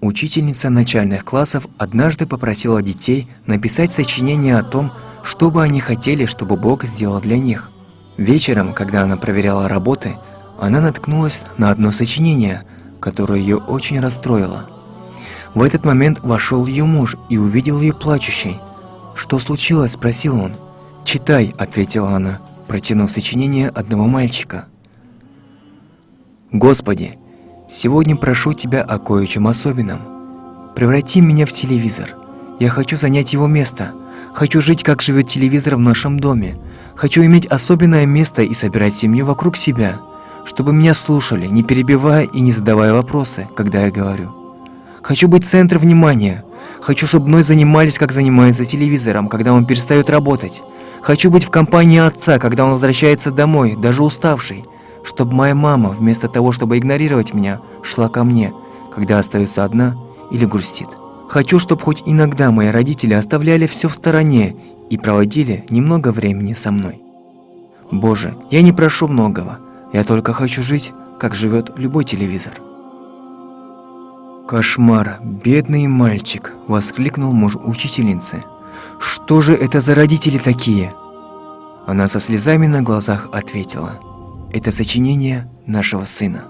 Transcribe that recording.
Учительница начальных классов однажды попросила детей написать сочинение о том, что бы они хотели, чтобы Бог сделал для них. Вечером, когда она проверяла работы, она наткнулась на одно сочинение, которое ее очень расстроило. В этот момент вошел ее муж и увидел ее плачущей. «Что случилось?» – спросил он. «Читай», – ответила она, протянув сочинение одного мальчика. «Господи, сегодня прошу Тебя о кое-чем особенном. Преврати меня в телевизор. Я хочу занять его место. Хочу жить, как живет телевизор в нашем доме. Хочу иметь особенное место и собирать семью вокруг себя, чтобы меня слушали, не перебивая и не задавая вопросы, когда я говорю. Хочу быть центром внимания. Хочу, чтобы мной занимались, как занимаются телевизором, когда он перестает работать. Хочу быть в компании отца, когда он возвращается домой, даже уставший. Чтобы моя мама, вместо того, чтобы игнорировать меня, шла ко мне, когда остается одна или грустит. Хочу, чтобы хоть иногда мои родители оставляли все в стороне и проводили немного времени со мной. Боже, я не прошу многого, я только хочу жить, как живет любой телевизор». «Кошмар, бедный мальчик!» – воскликнул муж учительницы. «Что же это за родители такие?» Она со слезами на глазах ответила: «Это сочинение нашего сына».